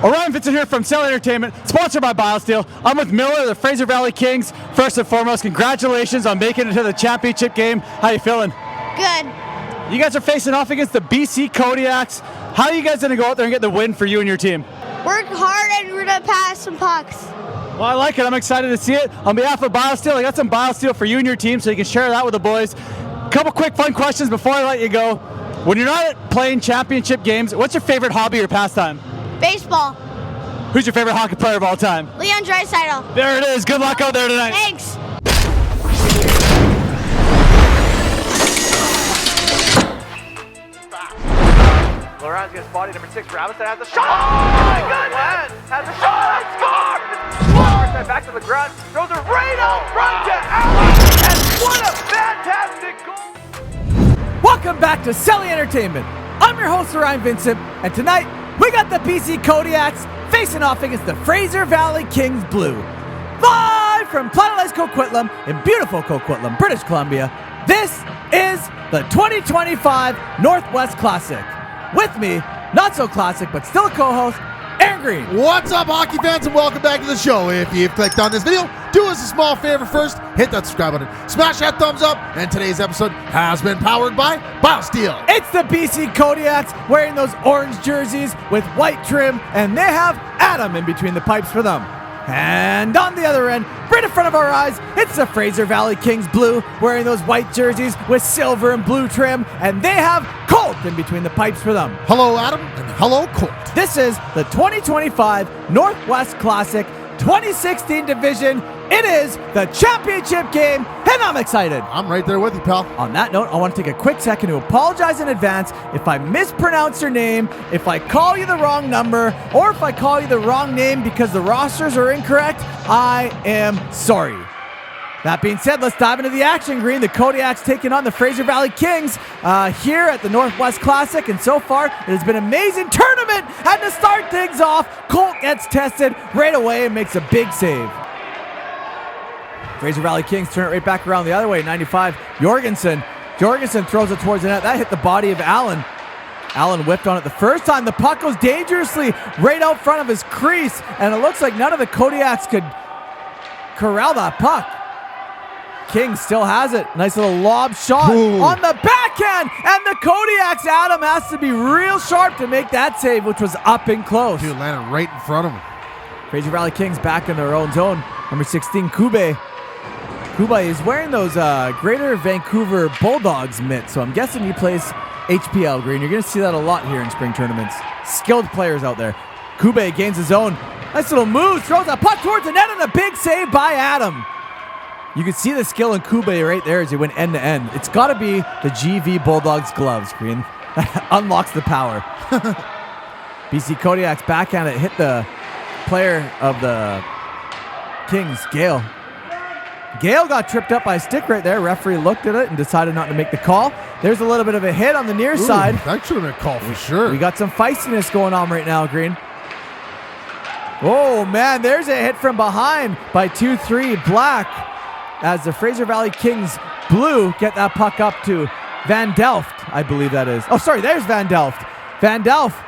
Orion Vincent here from Celly Entertainment, sponsored by Biosteel. I'm with Miller, the Fraser Valley Kings. First and foremost, congratulations on making it to the championship game. How you feeling? Good. You guys are facing off against the BC Kodiaks. How are you guys going to go out there and get the win for you and your team? Work hard and we're going to pass some pucks. Well, I like it. I'm excited to see it. On behalf of Biosteel, I got some Biosteel for you and your team so you can share that with the boys. A couple quick fun questions before I let you go. When you're not playing championship games, what's your favorite hobby or pastime? Baseball. Who's your favorite hockey player of all time? Leon Draisaitl. There it is. Good luck out there tonight. Thanks. Laurent's gets body number 6. Robinson has a shot. Oh my goodness! Has a shot. Scored! Forward side back to the ground. Throws it right out front to Allen. And what a fantastic goal! Welcome back to Celly Entertainment. I'm your host, Orion Vincent, and tonight we got the BC Kodiaks facing off against the Fraser Valley Kings Blue. Live from Planetized Coquitlam in beautiful Coquitlam, British Columbia, this is the 2025 Northwest Classic. With me, not so classic, but still a co-host, Aaron Green. What's up, hockey fans, and welcome back to the show. If you've clicked on this video, do us a small favor first, hit that subscribe button, smash that thumbs up, and today's episode has been powered by Biosteel. It's the BC Kodiaks wearing those orange jerseys with white trim, and they have Adam in between the pipes for them. And on the other end, right in front of our eyes, it's the Fraser Valley Kings Blue wearing those white jerseys with silver and blue trim, and they have Colt in between the pipes for them. Hello, Adam, and hello, Colt. This is the 2025 Northwest Classic 2016 division. It is the championship game, and I'm excited. I'm right there with you, pal. On that note, I want to take a quick second to apologize in advance if I mispronounce your name, if I call you the wrong number, or if I call you the wrong name because the rosters are incorrect. I am sorry. That being said, let's dive into the action, Green. The Kodiaks taking on the Fraser Valley Kings here at the Northwest Classic, and so far, it has been an amazing tournament. And to start things off, Colt gets tested right away and makes a big save. Fraser Valley Kings turn it right back around the other way, 95. Jorgensen throws it towards the net. That hit the body of Allen. Allen whipped on it the first time. The puck goes dangerously right out front of his crease, and it looks like none of the Kodiaks could corral that puck. King still has it. Nice little lob shot on the backhand, and the Kodiaks, Adam has to be real sharp to make that save, which was up and close. Dude, landed right in front of him. Fraser Valley Kings back in their own zone. Number 16, Kube. Kube is wearing those Greater Vancouver Bulldogs mitts, so I'm guessing he plays HPL, Green. You're going to see that a lot here in spring tournaments. Skilled players out there. Kube gains his own. Nice little move, throws a puck towards the net, and a big save by Adam. You can see the skill in Kube right there as he went end to end. It's got to be the GV Bulldogs gloves, Green. Unlocks the power. BC Kodiak's backhand, it hit the player of the Kings, Gale. Gale got tripped up by a stick right there. Referee looked at it and decided not to make the call. There's a little bit of a hit on the near side. That should have been a call for sure. We got some feistiness going on right now, Green. Oh, man, there's a hit from behind by 2-3 Black as the Fraser Valley Kings Blue get that puck up to Van Delft, I believe that is. Oh, sorry, there's Van Delft. Van Delft.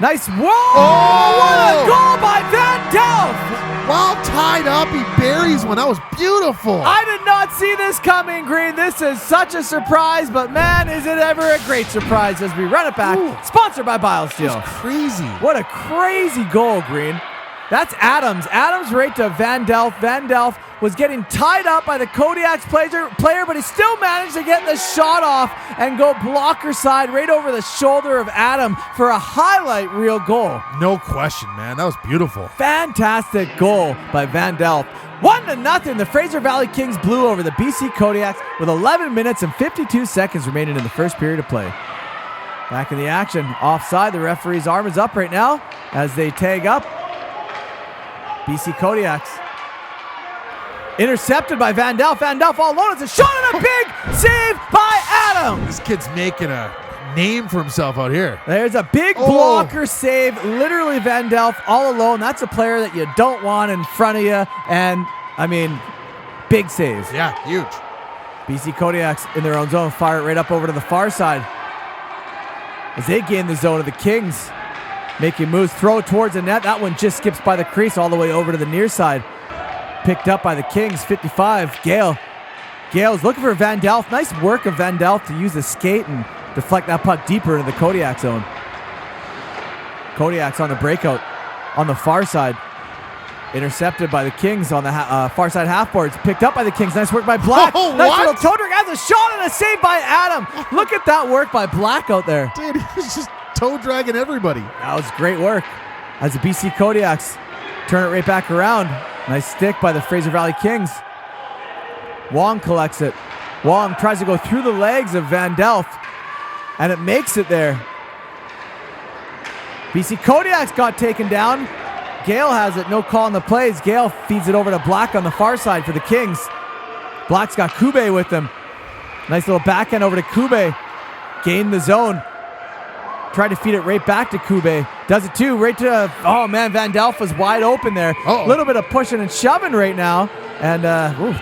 Nice. Whoa! Oh! What a goal by Van Delft! While tied up, he buries one. That was beautiful. I did not see this coming, Green. This is such a surprise, but man, is it ever a great surprise as we run it back. Ooh. Sponsored by Biosteel. That's crazy. What a crazy goal, Green. That's Adams. Adams right to Van Delft. Van Delft was getting tied up by the Kodiaks player, but he still managed to get the shot off and go blocker side right over the shoulder of Adam for a highlight reel goal. No question, man. That was beautiful. Fantastic goal by Van Delft. 1-0, the Fraser Valley Kings Blue over the BC Kodiaks with 11 minutes and 52 seconds remaining in the first period of play. Back in the action, offside. The referee's arm is up right now as they tag up. BC Kodiaks. Intercepted by Van Delft. Van Delft all alone. It's a shot and a big save by Adam. This kid's making a name for himself out here. There's a big blocker save. Literally Van Delft all alone. That's a player that you don't want in front of you. And, I mean, big saves. Yeah, huge. BC Kodiaks in their own zone. Fire it right up over to the far side as they gain the zone of the Kings. making moves. Throw towards the net. That one just skips by the crease all the way over to the near side. Picked up by the Kings. 55. Gale. Gale's looking for Van Delft. Nice work of Van Delft to use the skate and deflect that puck deeper into the Kodiak zone. Kodiaks on the breakout on the far side. Intercepted by the Kings on the far side half boards. Picked up by the Kings. Nice work by Black. Oh, nice what? little toe drag. Has a shot and a save by Adam. Look at that work by Black out there. Dude, he was just toe dragging everybody. That was great work. As the BC Kodiaks turn it right back around. Nice stick by the Fraser Valley Kings. Wong collects it. Wong tries to go through the legs of Van Delft, and it makes it there. BC Kodiaks got taken down. Gale has it, no call on the plays. Gale feeds it over to Black on the far side for the Kings. Black's got Kube with him. Nice little backhand over to Kube. Gained the zone. Tried to feed it right back to Kube. Does it too, right to, oh man, Van Delft was wide open there. A little bit of pushing and shoving right now. And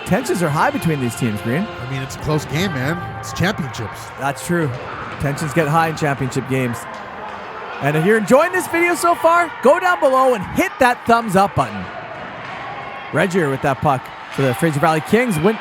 tensions are high between these teams, Green. I mean, it's a close game, man. It's championships. That's true. Tensions get high in championship games. And if you're enjoying this video so far, go down below and hit that thumbs up button. Regier with that puck for the Fraser Valley Kings. Went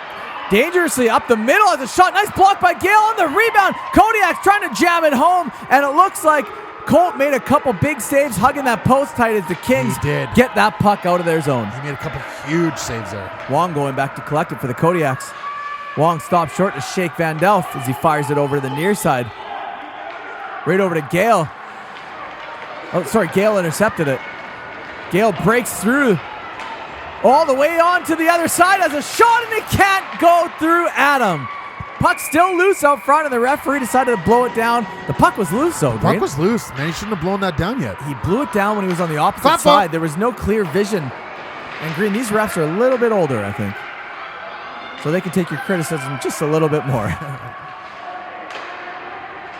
dangerously up the middle as a shot. Nice block by Gale on the rebound. Kodiak's trying to jam it home. And it looks like Colt made a couple big saves, hugging that post tight as the Kings get that puck out of their zone. He made a couple huge saves there. Wong going back to collect it for the Kodiaks. Wong stops short to shake Van Delft as he fires it over to the near side. Right over to Gale. Oh, sorry, Gale intercepted it. Gale breaks through all the way on to the other side as a shot, and it can't go through Adam. Puck still loose out front, and the referee decided to blow it down. The puck was loose, though. Puck was loose. Man, he shouldn't have blown that down yet. He blew it down when he was on the opposite side. There was no clear vision. And Green, these refs are a little bit older, I think. So they can take your criticism just a little bit more.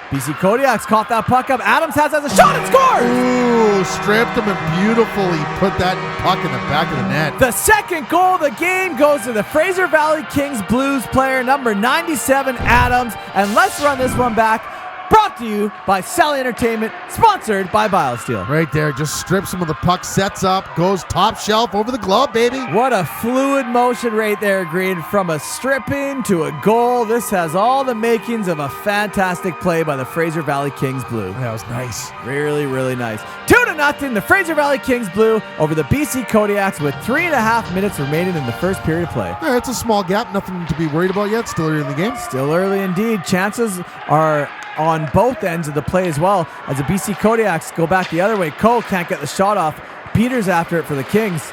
BC Kodiaks caught that puck up. Adams has a shot and scores! Ooh, stripped him and beautifully put that puck in the back of the net. The second goal of the game goes to the Fraser Valley Kings Blues player, number 97, Adams. And let's run this one back. Brought to you by Celly Entertainment, sponsored by Biosteel. Right there, just strips him of the puck, sets up, goes top shelf over the glove, baby. What a fluid motion right there, Green. From a stripping to a goal, this has all the makings of a fantastic play by the Fraser Valley Kings Blue. That was nice. Really, really nice. 2-0, the Fraser Valley Kings Blue over the BC Kodiaks with 3.5 minutes remaining in the first period of play. Yeah, it's a small gap, nothing to be worried about yet. Still early in the game. Still early indeed. Chances are on both ends of the play as well, as the BC Kodiaks go back the other way. Cole can't get the shot off. Peters after it for the Kings.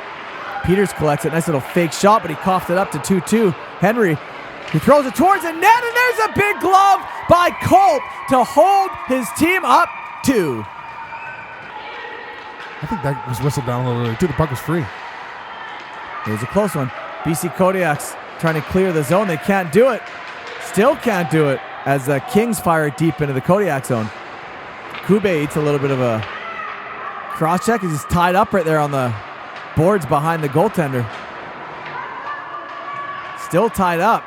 Peters collects it. Nice little fake shot, but he coughed it up to 2-2. Henry, he throws it towards the net, and there's a big glove by Colt to hold his team up 2. I think that was whistled down a little early, too. The puck was free. It was a close one. BC Kodiaks trying to clear the zone. They can't do it. Still can't do it, as the Kings fire it deep into the Kodiak zone. Kube eats a little bit of a cross check as he's tied up right there on the boards behind the goaltender. Still tied up.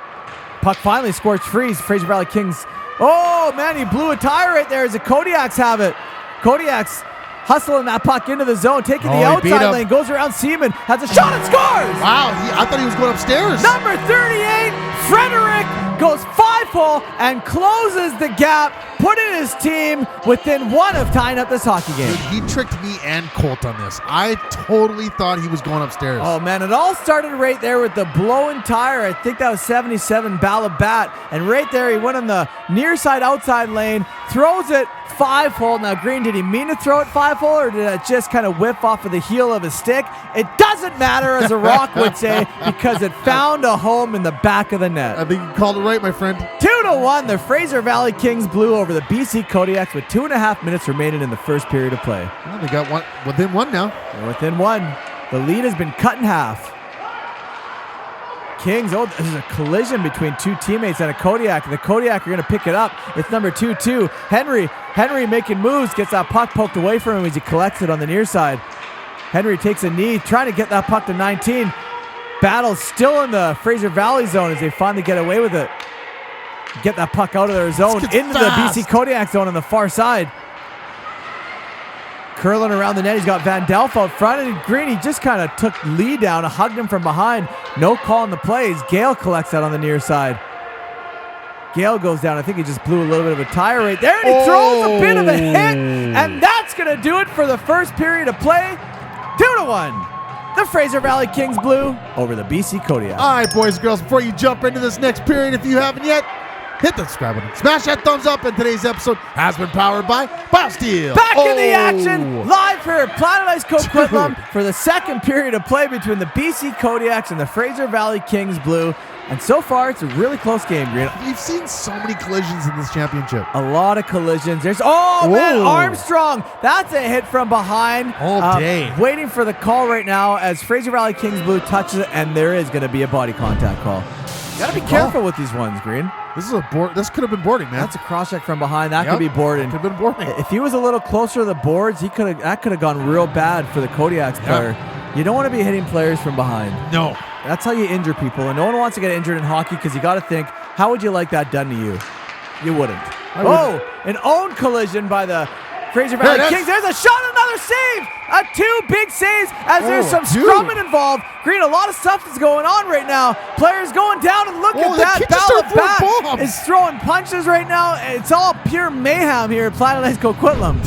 Puck finally scorched free. Fraser Valley Kings. Oh man, he blew a tire right there as the Kodiaks have it. Kodiaks hustling that puck into the zone, taking the outside lane, goes around Seaman, has a shot and scores! Wow, I thought he was going upstairs. Number 38, Frederick, goes 5-hole and closes the gap, putting his team within 1 of tying up this hockey game. Dude, he tricked me and Colt on this. I totally thought he was going upstairs. Oh man, it all started right there with the blowing tire. I think that was 77 Balabat, and right there he went on the near side outside lane, throws it 5-hole. Now Green, did he mean to throw it 5-hole, or did it just kind of whip off of the heel of his stick? It doesn't matter, as a Rock would say, because it found a home in the back of the net. I think you called it right, my friend. 2-1, the Fraser Valley Kings Blue over the BC Kodiaks with 2.5 minutes remaining in the first period of play. Well, they got one within 1 now. They're within 1. The lead has been cut in half. Kings, oh, there's a collision between 2 teammates and a Kodiak. The Kodiak are going to pick it up. It's number 2-2. Henry making moves, gets that puck poked away from him as he collects it on the near side. Henry takes a knee, trying to get that puck to 19. Battle's still in the Fraser Valley zone as they finally get away with it. Get that puck out of their zone into the BC Kodiak zone on the far side. curling around the net. He's got Van Delft out front, and Green, he just kind of took Lee down and hugged him from behind. No call on the plays. Gale collects that on the near side. Gale goes down. I think he just blew a little bit of a tire right there, and he throws a bit of a hit, and that's going to do it for the first period of play. 2-1. The Fraser Valley Kings blew over the BC Kodiaks. All right, boys and girls, before you jump into this next period, if you haven't yet, hit the subscribe button. Smash that thumbs up, and today's episode has been powered by Biosteel. Back in the action, live here at Planet Ice Coquitlam for the second period of play between the BC Kodiaks and the Fraser Valley Kings blue. And so far, it's a really close game, Green. We've seen so many collisions in this championship. A lot of collisions. There's man, Armstrong. That's a hit from behind. All day. Waiting for the call right now as Fraser Valley Kings blue touches it, and there is going to be a body contact call. Got to be careful with these ones, Green. This is a board. This could have been boarding, man. That's a cross check from behind. That could be boarding. Could have been boarding. If he was a little closer to the boards, that could have gone real bad for the Kodiaks player. You don't want to be hitting players from behind. No. That's how you injure people, and no one wants to get injured in hockey because you got to think, how would you like that done to you? You wouldn't. An own collision by the Fraser Valley Kings. There's a shot, another save. Two big saves as there's some scrumming involved. Green, a lot of stuff is going on right now. Players going down, and look at that. Balabat is throwing punches right now. It's all pure mayhem here at Planet Ice Coquitlam.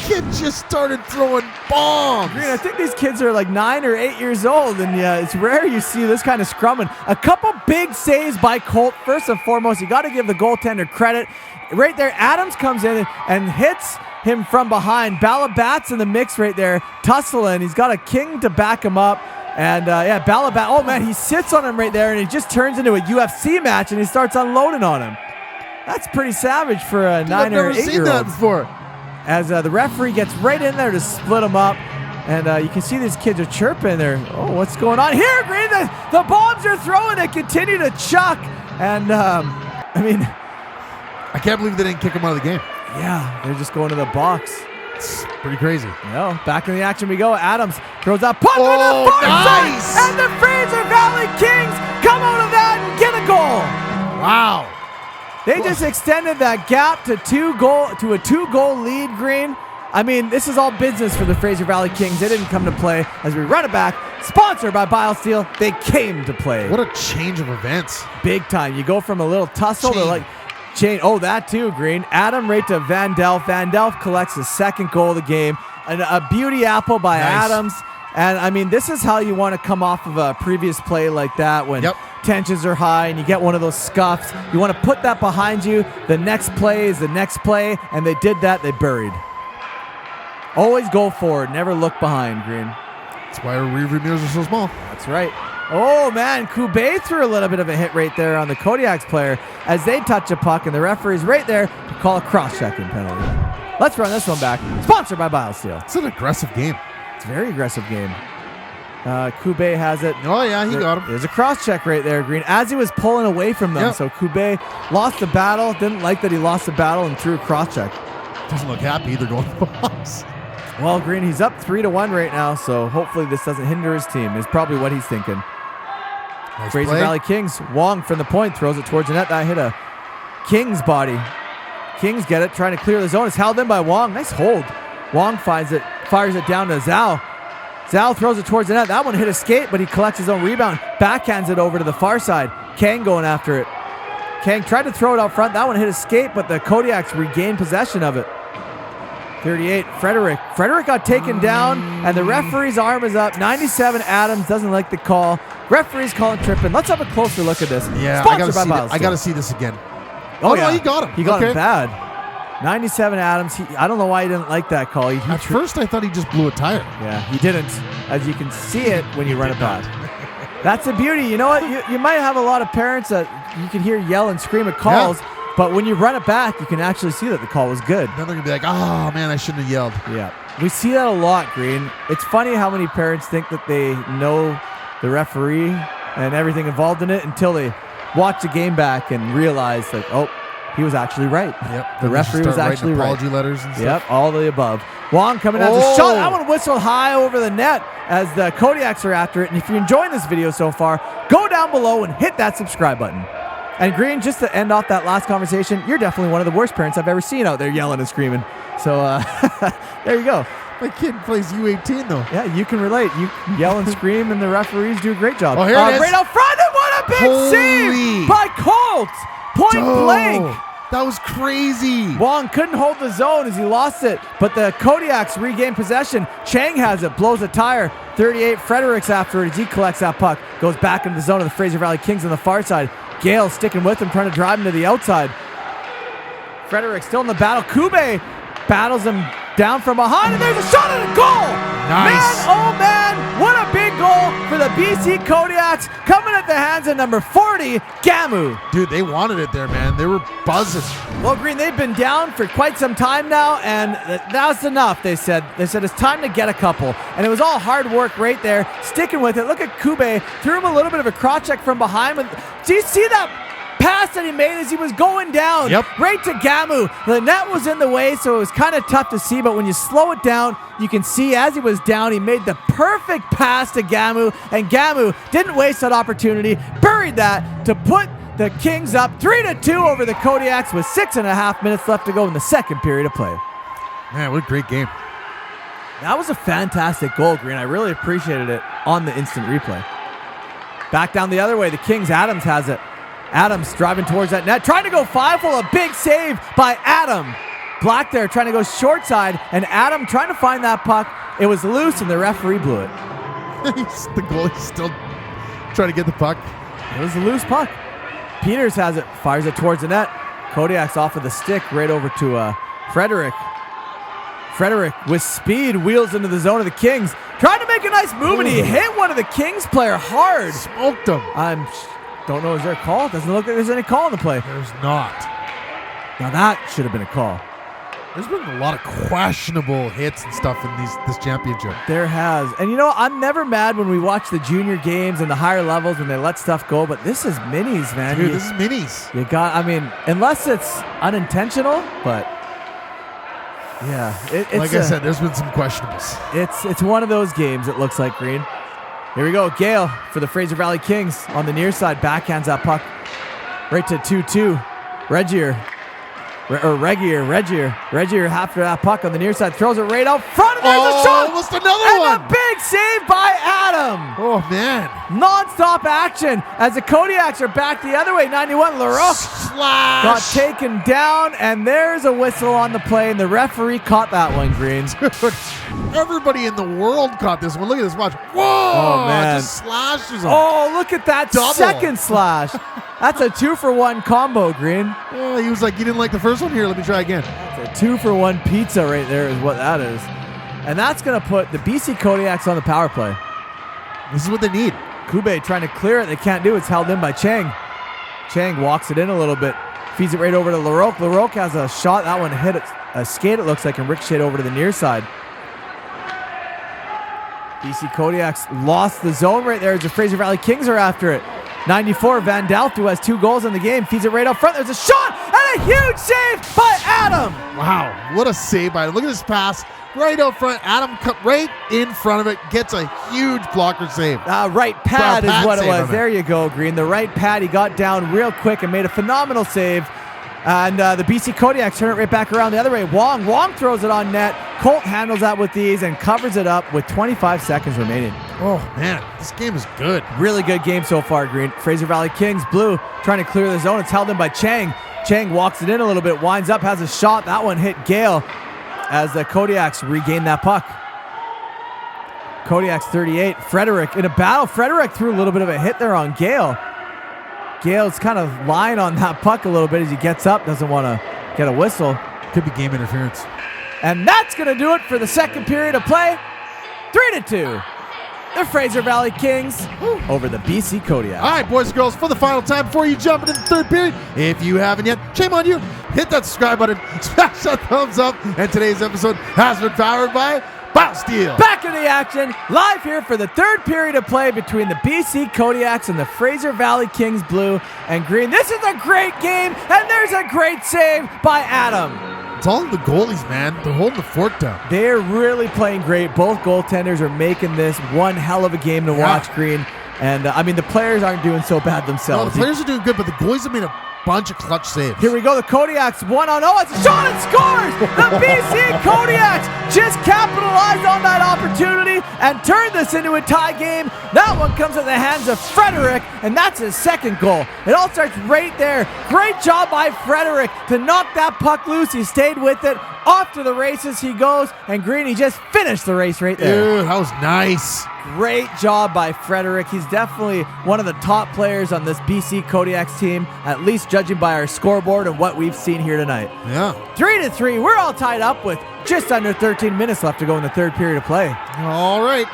Kid just started throwing bombs. Green, I think these kids are like 9 or 8 years old, and it's rare you see this kind of scrumming. A couple big saves by Colt. First and foremost, you got to give the goaltender credit. Right there, Adams comes in and hits him from behind. Balabat's in the mix right there, tussling. He's got a King to back him up. And Balabat, oh man, he sits on him right there, and he just turns into a UFC match, and he starts unloading on him. That's pretty savage for a 9 or 8 year old. I've never seen that before. As the referee gets right in there to split them up. And you can see these kids are chirping there. Oh, what's going on here, Green? The bombs are throwing. They continue to chuck. And, I can't believe they didn't kick him out of the game. Yeah, they're just going to the box. It's pretty crazy. Back in the action we go. Adams throws that puck to the far side. And the Fraser Valley Kings come out of that and get a goal. Wow. They just extended that gap to a 2-goal lead, Green. I mean, this is all business for the Fraser Valley Kings. They didn't come to play as we run it back. Sponsored by Biosteel, they came to play. What a change of events. Big time. You go from a little tussle to like chain. Oh, that too, Green. Adam right to Van Delft. Van Delft collects his second goal of the game. And a beauty apple by Adams. And, I mean, this is how you want to come off of a previous play like that when tensions are high and you get one of those scuffs. You want to put that behind you. The next play is the next play, and they did that. They buried. Always go forward. Never look behind, Green. That's why our rearview mirrors are so small. That's right. Oh, man. Kube threw a little bit of a hit right there on the Kodiaks player as they touch a puck, and the referee's right there to call a cross-checking penalty. Let's run this one back. Sponsored by Biosteel. It's an aggressive game. It's a very aggressive game. Kube has it. Oh, yeah, he got him. There's a cross-check right there, Green, as he was pulling away from them. So Kube lost the battle, didn't like that he lost the battle, and threw a cross-check. Doesn't look happy either going to the box. Well, Green, he's up 3-1 right now, so hopefully this doesn't hinder his team, is probably what he's thinking. Nice Fraser play. Valley Kings, Wong from the point, throws it towards the net. That hit a Kings body. Kings get it, trying to clear the zone. It's held in by Wong. Nice hold. Wong finds it, fires it down to Zhao. Zhao throws it towards the net. That one hit a skate, but he collects his own rebound. Backhands it over to the far side. Kang going after it. Kang tried to throw it out front. That one hit a skate, but the Kodiaks regained possession of it. 38, Frederick. Frederick got taken down, and the referee's arm is up. 97, Adams doesn't like the call. Referee's calling tripping. Let's have a closer look at this. Yeah, I got to see this again. Oh, yeah, he got him. He got him bad. 97 Adams. I don't know why he didn't like that call. At first, I thought he just blew a tire. Yeah, he didn't. As you can see it when you run it back. That's the beauty. You know what? You might have a lot of parents that you can hear yell and scream at calls, but when you run it back, you can actually see that the call was good. Then they're going to be like, oh, man, I shouldn't have yelled. Yeah. We see that a lot, Green. It's funny how many parents think that they know the referee and everything involved in it until they watch the game back and realize, like, oh, he was actually right. Yep. The referee was actually right. Apology letters and stuff. Yep, all the above. Wong coming out the shot. That one whistled high over the net as the Kodiaks are after it. And if you're enjoying this video so far, go down below and hit that subscribe button. And Green, just to end off that last conversation, you're definitely one of the worst parents I've ever seen out there yelling and screaming. So there you go. My kid plays U18 though. Yeah, you can relate. You yell and scream, and the referees do a great job. Oh, here it is. Right out front, and what a big Holy. save by Colt. Point blank. That was crazy. Wong couldn't hold the zone as he lost it, but the Kodiaks regained possession. Chang has it, blows a tire. 38, Fredericks after it as he collects that puck. Goes back into the zone of the Fraser Valley Kings on the far side. Gale sticking with him, trying to drive him to the outside. Fredericks still in the battle. Kube battles him down from behind, and there's a shot at a goal! Nice. Man, oh man, what a big goal for the BC Kodiaks, coming at the hands of number 40, Gamu. Dude, they wanted it there, man. They were buzzing. Well, Green, they've been down for quite some time now, and that's enough, they said. They said it's time to get a couple. And it was all hard work right there, sticking with it. Look at Kube, threw him a little bit of a cross check from behind. Do you see that pass that he made as he was going down? Yep. Right to Gamu. The net was in the way, so it was kind of tough to see, but when you slow it down, you can see as he was down, he made the perfect pass to Gamu, and Gamu didn't waste that opportunity, buried that to put the Kings up 3-2 over the Kodiaks with 6.5 minutes left to go in the second period of play. Man, what a great game. That was a fantastic goal, Green. I really appreciated it on the instant replay. Back down the other way, the Kings. Adams has it. Adams driving towards that net, trying to go 5-hole, a big save by Adam. Black there trying to go short side, and Adam trying to find that puck. It was loose, and the referee blew it. The goalie's still trying to get the puck. It was a loose puck. Peters has it, fires it towards the net. Kodiak's off of the stick, right over to Frederick. Frederick with speed wheels into the zone of the Kings, trying to make a nice move, and he hit one of the Kings player hard. Smoked him. Don't know, is there a call? Doesn't look like there's any call in the play. There's not. Now that should have been a call. There's been a lot of questionable hits and stuff in this championship. There has. And you know, I'm never mad when we watch the junior games and the higher levels when they let stuff go, but this is minis, man. Dude, this is minis. You got, I mean, unless it's unintentional, but yeah. It's like I said, there's been some questionables. It's one of those games, it looks like, Green. Here we go. Gale for the Fraser Valley Kings on the near side. Backhands that puck right to 2-2. Regier after that puck on the near side. Throws it right out front. And there's a shot. Almost another one. And a big save by Adam. Oh, man. Non-stop action as the Kodiaks are back the other way. 91, LaRoche Slash. got taken down, and there's a whistle on the play, and the referee caught that one, Green. Everybody in the world caught this one. Look at this. Watch. Whoa. Oh, man. Just slashes him. Oh, look at that Double. second slash. That's a 2-for-1 combo, Green. Oh, he was like, you didn't like the first one? Here, let me try again. That's a 2-for-1 pizza right there is what that is. And that's going to put the BC Kodiaks on the power play. This is what they need. Kube trying to clear it. They can't do it. It's held in by Chang. Chang walks it in a little bit. Feeds it right over to LaRoche. LaRoche has a shot. That one hit a skate, it looks like, and ricocheted over to the near side. BC Kodiaks lost the zone right there as the Fraser Valley Kings are after it. 94, Van Dalth, who has 2 goals in the game, feeds it right up front. There's a shot and a huge save by Adam. Wow, what a save by him. Look at this pass right out front. Adam cut right in front of it, gets a huge blocker save. Right pad is what it was. Him. There you go, Green. The right pad, he got down real quick and made a phenomenal save. And the BC Kodiaks turn it right back around the other way. Wong throws it on net. Colt handles that with ease and covers it up with 25 seconds remaining. Oh, man, this game is good. Really good game so far, Green. Fraser Valley Kings, blue, trying to clear the zone. It's held in by Chang. Chang walks it in a little bit, winds up, has a shot. That one hit Gale as the Kodiaks regain that puck. Kodiaks 38. Frederick in a battle. Frederick threw a little bit of a hit there on Gale. Gale's kind of lying on that puck a little bit as he gets up, doesn't want to get a whistle. Could be game interference. And that's going to do it for the second period of play. 3-2. The Fraser Valley Kings over the BC Kodiaks. All right, boys and girls, for the final time before you jump into the third period, if you haven't yet, shame on you. Hit that subscribe button, smash that thumbs up, and today's episode has been powered by Biosteel. Back in the action, live here for the third period of play between the BC Kodiaks and the Fraser Valley Kings blue and green. This is a great game, and there's a great save by Adam. It's all the goalies, man. They're holding the fort down. They're really playing great. Both goaltenders are making this one hell of a game to watch, Green. And, I mean, the players aren't doing so bad No, themselves. the players are doing good, but the goalies have made a bunch of clutch saves. Here we go, the Kodiaks 1-0. It's a shot and scores! The BC Kodiaks just capitalized on that opportunity and turned this into a tie game. That one comes at the hands of Frederick, and that's his second goal. It all starts right there. Great job by Frederick to knock that puck loose. He stayed with it. Off to the races he goes, and Greeny just finished the race right there. Dude, that was nice. Great job by Frederick. He's definitely one of the top players on this BC Kodiaks team, at least judging by our scoreboard and what we've seen here tonight. Yeah. 3-3. We're all tied up with just under 13 minutes left to go in the third period of play. All right.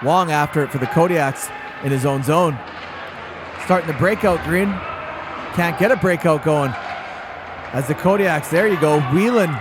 Long after it for the Kodiaks in his own zone. Starting the breakout, Green. Can't get a breakout going. As the Kodiaks, there you go, wheeling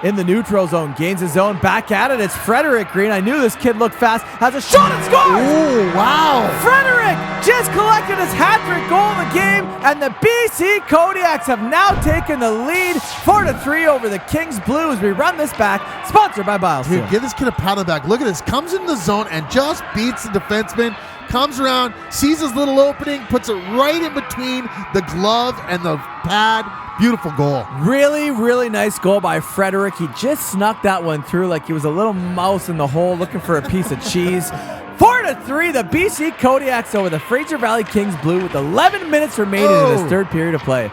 in the neutral zone, gains his zone, back at it. It's Frederick, Green. I knew this kid looked fast. Has a shot and scores! Oh, wow. Frederick just collected his hat-trick goal of the game, and the BC Kodiaks have now taken the lead 4-3 over the Kings Blues. We run this back, sponsored by Biosteel. Dude, give this kid a pat on the back. Look at this. Comes in the zone and just beats the defenseman. Comes around, sees his little opening, puts it right in between the glove and the pad. Beautiful goal. Really, really nice goal by Frederick. He just snuck that one through like he was a little mouse in the hole looking for a piece of cheese. 4-3, the BC Kodiaks over the Fraser Valley Kings Blue with 11 minutes remaining in this third period of play.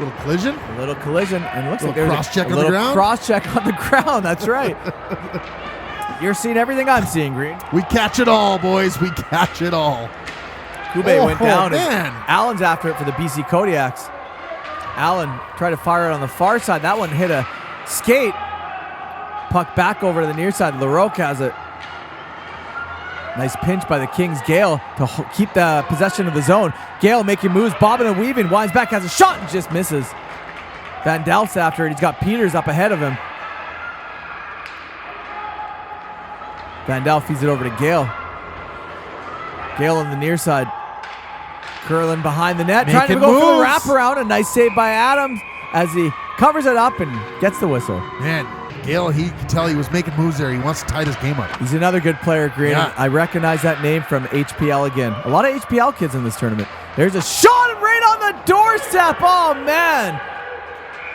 Little collision. A little collision, and it looks like Little there's cross-check a on the little ground. cross-check on the ground. That's right. You're seeing everything I'm seeing, Green. We catch it all, boys. We catch it all. Kube went down, man. and Allen's after it for the BC Kodiaks. Allen tried to fire it on the far side. That one hit a skate. Puck back over to the near side. LaRoque has it. Nice pinch by the Kings. Gale to keep the possession of the zone. Gale making moves, bobbing and weaving. Winds back, has a shot and just misses. Van Delft's after it. He's got Peters up ahead of him. Van Delft feeds it over to Gale. Gale on the near side. Curling behind the net, trying to Making go for the moves. wraparound. A nice save by Adams as he covers it up and gets the whistle. Man, Gale, he could tell he was making moves there. He wants to tie this game up. He's another good player, Green. Yeah. I recognize that name from HPL again. A lot of HPL kids in this tournament. There's a shot right on the doorstep. Oh, man.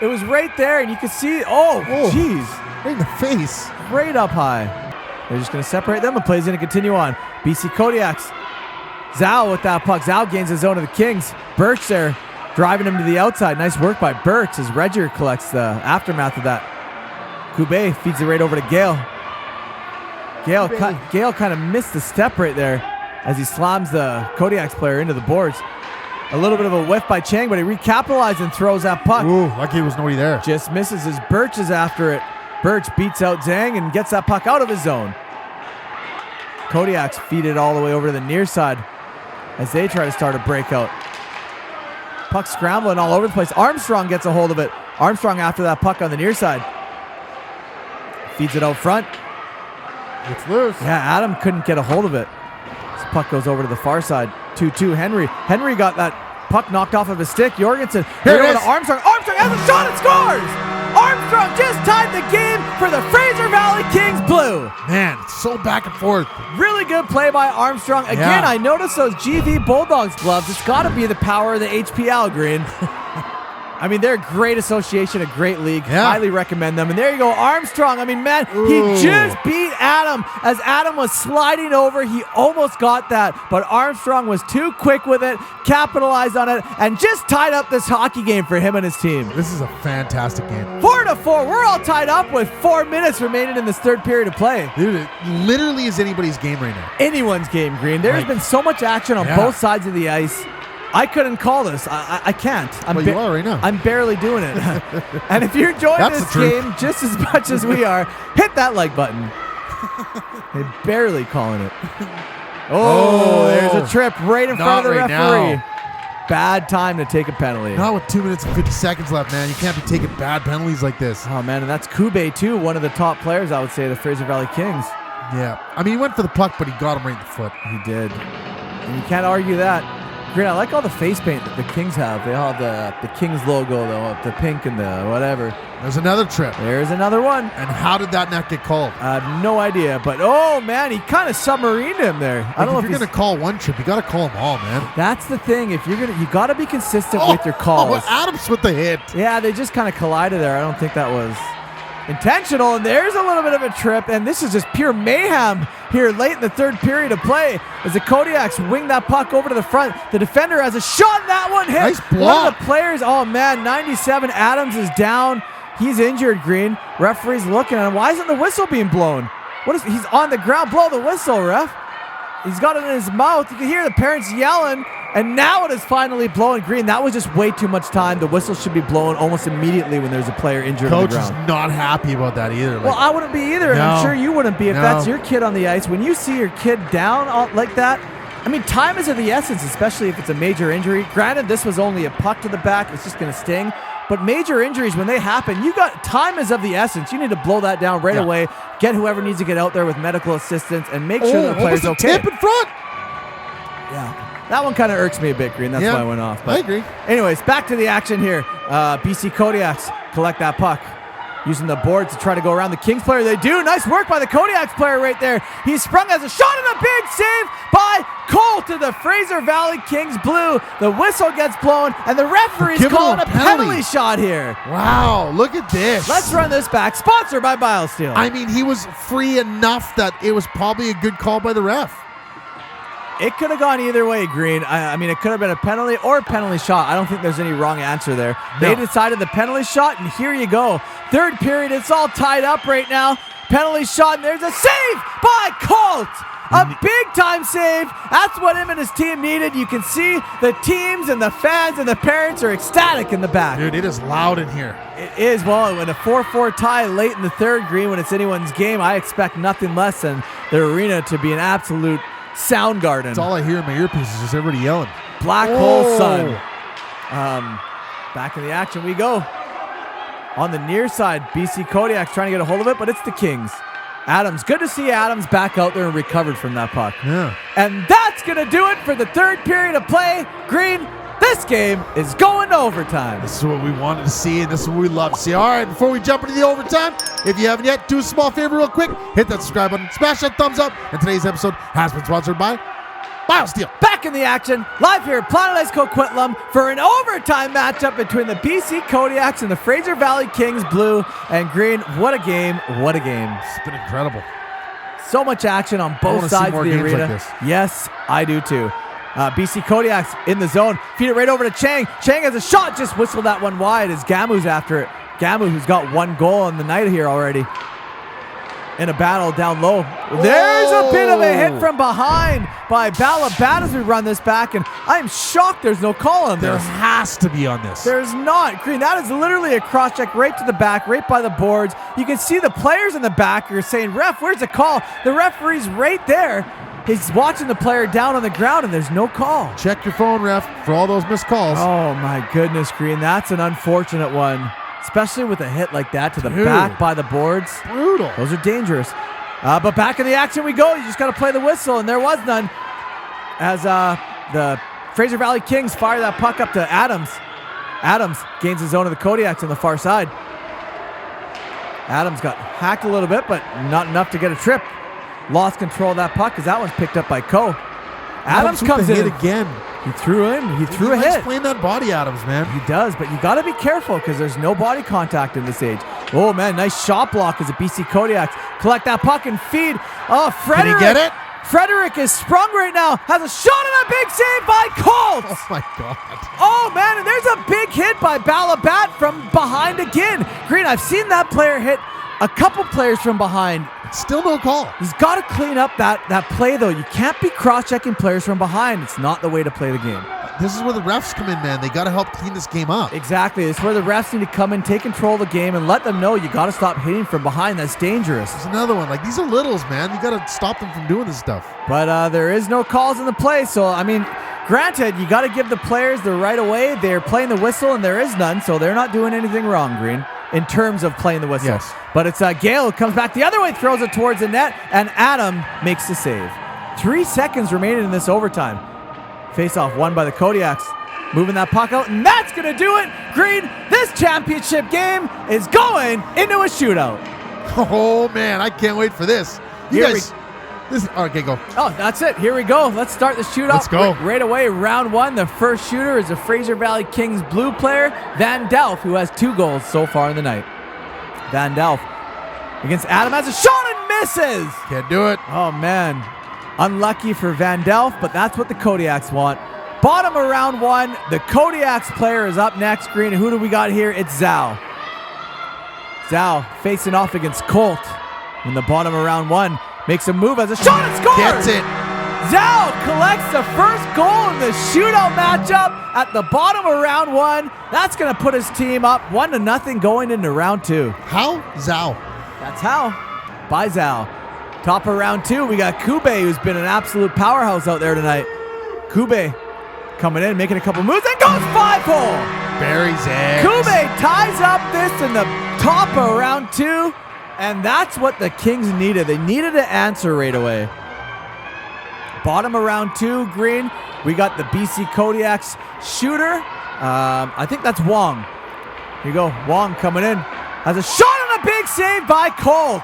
It was right there, and you can see, oh, jeez. Right in the face. Right up high. They're just going to separate them. The play's going to continue on. BC Kodiaks. Zhao with that puck. Zhao gains his zone of the Kings. Birch there, driving him to the outside. Nice work by Birch as Redger collects the aftermath of that. Kube feeds it right over to Gale. Gale kind of missed the step right there as he slams the Kodiaks player into the boards. A little bit of a whiff by Chang, but he recapitalized and throws that puck. Ooh, lucky was nobody there. Just misses as Birch is after it. Birch beats out Zhang and gets that puck out of his zone. Kodiaks feed it all the way over to the near side as they try to start a breakout. Puck scrambling all over the place. Armstrong gets a hold of it. Armstrong after that puck on the near side. Feeds it out front. It's loose. Yeah, Adam couldn't get a hold of it. This puck goes over to the far side. 2-2 Henry. Henry got that puck knocked off of his stick. Jorgensen. Here it over is. to Armstrong. Armstrong has a shot and scores! Armstrong just tied the game for the Fraser Valley Kings Blue. Man, it's so back and forth. Really good play by Armstrong. Again, Yeah. I noticed those GV Bulldogs gloves. It's got to be the power of the HPL, Green. I mean, they're a great association, a great league. Yeah. Highly recommend them. And there you go, Armstrong. I mean, man, Ooh. he just beat Adam. As Adam was sliding over, he almost got that. But Armstrong was too quick with it, capitalized on it, and just tied up this hockey game for him and his team. This is a fantastic game. 4-4. We're all tied up with 4 minutes remaining in this third period of play. Dude, it literally is anybody's game right now. Anyone's game, Green. There's Right. been so much action on Yeah. both sides of the ice. I couldn't call this. I can't. Well, you are right now. I'm barely doing it. And if you're enjoying That's this the truth. game just as much as we are, hit that like button. They're barely calling it. Oh, there's a trip right in front of the Not right referee. now. Bad time to take a penalty. Not with 2 minutes and 50 seconds left, man. You can't be taking bad penalties like this. Oh, man, and that's Kube, too, one of the top players, I would say, the Fraser Valley Kings. Yeah. I mean, he went for the puck, but he got him right in the foot. He did. And you can't argue that. Green, I like all the face paint that the Kings have. They all have the Kings logo, the pink and the whatever. There's another trip. There's another one. And how did that not get called? I have no idea, but oh man, he kind of submarined him there. I don't know if you're gonna call one trip, you gotta call them all, man. That's the thing. If you gotta be consistent with your calls. Adams with the hit. Yeah, they just kind of collided there. I don't think that was intentional, and there's a little bit of a trip, and this is just pure mayhem here late in the third period of play as the Kodiaks wing that puck over to the front. The defender has a shot, and that one hit. Nice block. One of the players, oh man, 97, Adams is down. He's injured, Green. Referee's looking at him. Why isn't the whistle being blown? He's on the ground. Blow the whistle, ref. He's got it in his mouth. You can hear the parents yelling, and now it is finally blowing. Green, that was just way too much time. The whistle should be blown almost immediately when there's a player injured on the ground. Coach is not happy about that either. Well, I wouldn't be either, and I'm sure you wouldn't be if that's your kid on the ice. When you see your kid down like that, I mean, time is of the essence, especially if it's a major injury. Granted, this was only a puck to the back. It's just going to sting. But major injuries, when they happen, time is of the essence. You need to blow that down right away. Get whoever needs to get out there with medical assistance and make sure the player's okay. Tip in front. Yeah. That one kind of irks me a bit, Green. That's why I went off. But I agree. Anyways, back to the action here. BC Kodiaks collect that puck. Using the board to try to go around the Kings player. They do. Nice work by the Kodiaks player right there. He sprung as a shot and a big save by Cole to the Fraser Valley Kings blue. The whistle gets blown and the referee's calling a penalty shot here. Wow, look at this. Let's run this back. Sponsored by Biosteel. I mean, he was free enough that it was probably a good call by the ref. It could have gone either way, Green. I mean, it could have been a penalty or a penalty shot. I don't think there's any wrong answer there. They decided the penalty shot, and here you go. Third period, it's all tied up right now. Penalty shot, and there's a save by Colt. A big-time save. That's what him and his team needed. You can see the teams and the fans and the parents are ecstatic in the back. Dude, it is loud in here. It is. Well, when a 4-4 tie late in the third, Green, when it's anyone's game, I expect nothing less than the arena to be an absolute sound garden. That's all I hear in my earpieces is just everybody yelling. Black hole sun. Back in the action we go. On the near side, BC Kodiaks trying to get a hold of it, but it's the Kings. Adams, good to see Adams back out there and recovered from that puck. Yeah. And that's going to do it for the third period of play. Green, this game is going to overtime. This is what we wanted to see, and this is what we love to see. All right, before we jump into the overtime, if you haven't yet, do a small favor real quick. Hit that subscribe button, smash that thumbs up, and today's episode has been sponsored by Biosteel. Back in the action, live here at Planet Ice Coquitlam for an overtime matchup between the BC Kodiaks and the Fraser Valley Kings blue and green. What a game, what a game. It's been incredible. So much action on both sides of the arena. Like this. Yes, I do too. BC Kodiaks in the zone. Feed it right over to Chang. Chang has a shot. Just whistled that one wide as Gamu's after it. Gamu, who's got one goal on the night here already. In a battle down low. There's a bit of a hit from behind by Balabat as we run this back, and I'm shocked there's no call on this. There has to be on this. There's not. Green, that is literally a cross check right to the back, right by the boards. You can see the players in the back are saying, ref, where's the call? The referee's right there. He's watching the player down on the ground, and there's no call. Check your phone, ref, for all those missed calls. Oh, my goodness, Green. That's an unfortunate one, especially with a hit like that to the back by the boards. Brutal. Those are dangerous. But back in the action we go. You just got to play the whistle, and there was none. As the Fraser Valley Kings fire that puck up to Adams. Adams gains the zone of the Kodiaks on the far side. Adams got hacked a little bit, but not enough to get a trip. Lost control of that puck as that one's picked up by Coe. Adams comes in again. He threw in. He threw a hit. He's playing that body, Adams, man. He does, but you got to be careful because there's no body contact in this age. Oh, man, nice shot block as a BC Kodiaks collect that puck and feed. Oh, Frederick. Did he get it? Frederick is sprung right now. Has a shot and a big save by Colt. Oh, my God. Oh, man, and there's a big hit by Balabat from behind again. Green, I've seen that player hit a couple players from behind. Still no call. He's got to clean up that play, though. You can't be cross-checking players from behind. It's not the way to play the game. This is where the refs come in, man. They got to help clean this game up. Exactly. It's where the refs need to come in, take control of the game, and let them know you got to stop hitting from behind. That's dangerous. There's another one. Like, these are littles, man. You got to stop them from doing this stuff. But there is no calls in the play, so, I mean, granted, you got to give the players the right of way. They're playing the whistle, and there is none, so they're not doing anything wrong, Green, in terms of playing the whistle. Yes. But it's Gale comes back the other way, throws it towards the net, and Adam makes the save. 3 seconds remaining in this overtime. Face-off won by the Kodiaks. Moving that puck out, and that's going to do it. Green, this championship game is going into a shootout. Oh, man, I can't wait for this. You guys, okay, go. Oh, that's it. Here we go. Let's start the shootout. Let's go. Right away, round one. The first shooter is a Fraser Valley Kings blue player, Van Delft, who has 2 goals so far in the night. Van Delft against Adam has a shot and misses. Can't do it. Oh, man. Unlucky for Van Delft, but that's what the Kodiaks want. Bottom of round one, the Kodiaks player is up next. Green, who do we got here? It's Zhao. Zhao facing off against Colt in the bottom of round one. Makes a move, has a shot and scores! Gets it. Zhao collects the first goal in the shootout matchup at the bottom of round one. That's going to put his team up 1-0 going into round two. How? Zhao. That's how. By Zhao. Top of round two, we got Kube, who's been an absolute powerhouse out there tonight. Kube coming in, making a couple moves, and goes 5-hole. Buries eggs. Kube ties up this in the top of round two, and that's what the Kings needed. They needed an answer right away. Bottom of round two, Green, we got the BC Kodiaks shooter. I think that's Wong. Here you go. Wong coming in. Has a shot and a big save by Colt.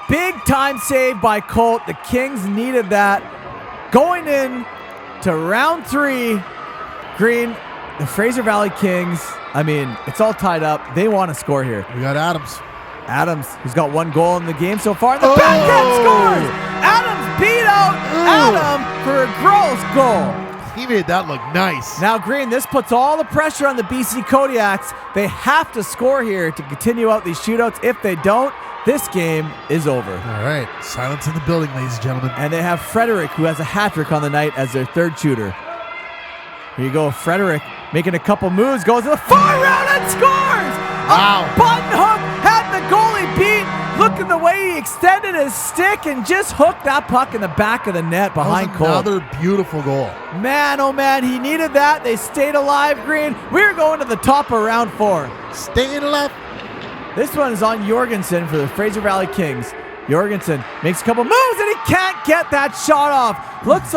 Big time save by Colt. The Kings needed that. Going in to round three, Green, the Fraser Valley Kings, I mean, it's all tied up. They want to score here. We got Adams. Adams, who's got 1 goal in the game so far. The backhand scores! Adams beat out Adam for a gross goal. He made that look nice. Now, Green, this puts all the pressure on the BC Kodiaks. They have to score here to continue out these shootouts. If they don't, this game is over. All right. Silence in the building, ladies and gentlemen. And they have Frederick, who has a hat trick on the night as their third shooter. Here you go, Frederick making a couple moves, goes to the far round and scores! Wow. A button hook had the goalie beat. Look at the way he extended his stick and just hooked that puck in the back of the net behind Cole. Another beautiful goal. Man, oh man, he needed that. They stayed alive, Green. We're going to the top of round 4. Staying left. This one is on Jorgensen for the Fraser Valley Kings. Jorgensen makes a couple moves and he can't get that shot off. Looks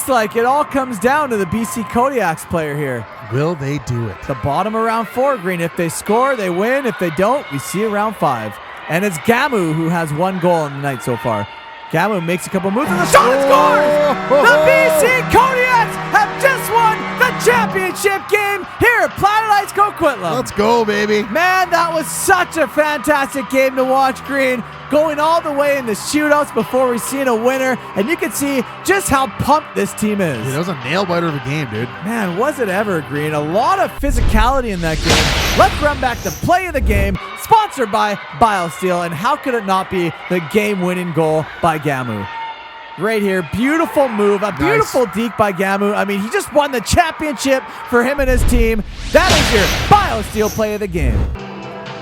like it all comes down to the BC Kodiaks player here. Will they do it? The bottom of round 4, Green. If they score, they win. If they don't, we see round 5. And it's Gamu who has 1 goal in the night so far. Gamu makes a couple moves and the shot and scores! The BC Kodiaks have just won the championship game here at Planet Ice Coquitlam. Let's go, baby. Man, that was such a fantastic game to watch, Green. Going all the way in the shootouts before we've seen a winner. And you can see just how pumped this team is. Dude, that was a nail-biter of a game, dude. Man, was it ever, Green? A lot of physicality in that game. Let's run back to play of the game, sponsored by Biosteel. And how could it not be the game-winning goal by Gamu? Right here, beautiful move, a beautiful deke by Gamu. I mean, he just won the championship for him and his team. That is your Biosteel play of the game.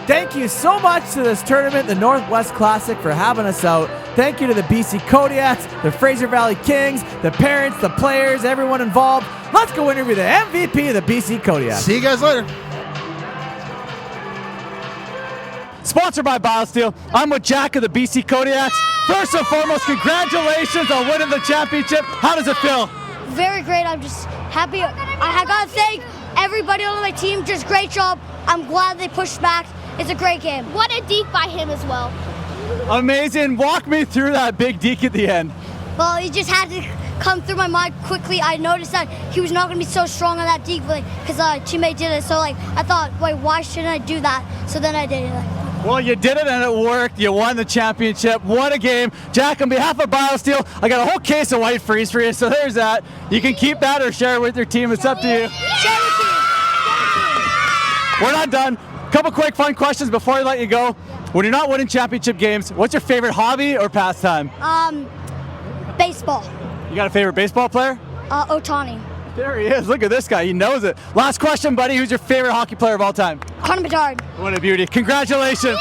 Thank you so much to this tournament, the Northwest Classic, for having us out. Thank you to the BC Kodiaks, the Fraser Valley Kings, the parents, the players, everyone involved. Let's go interview the MVP of the BC Kodiaks. See you guys later. Sponsored by Biosteel. I'm with Jack of the BC Kodiaks. First and foremost, congratulations on winning the championship. How does it feel? Very great. I'm just happy. I got to thank everybody on my team. Just great job. I'm glad they pushed back. It's a great game. What a deke by him as well. Amazing. Walk me through that big deke at the end. Well, he just had to come through my mind quickly. I noticed that he was not going to be so strong on that deke because teammate did it. So I thought, wait, why shouldn't I do that? So then I did it. Well, you did it and it worked. You won the championship. What a game. Jack, on behalf of Biosteel, I got a whole case of white freeze for you, so there's that. You can keep that or share it with your team. It's up to you. Share with you. We're not done. Couple quick fun questions before I let you go. When you're not winning championship games, what's your favorite hobby or pastime? Baseball. You got a favorite baseball player? Otani. There he is. Look at this guy. He knows it. Last question, buddy. Who's your favorite hockey player of all time? Connor Bedard. What a beauty. Congratulations.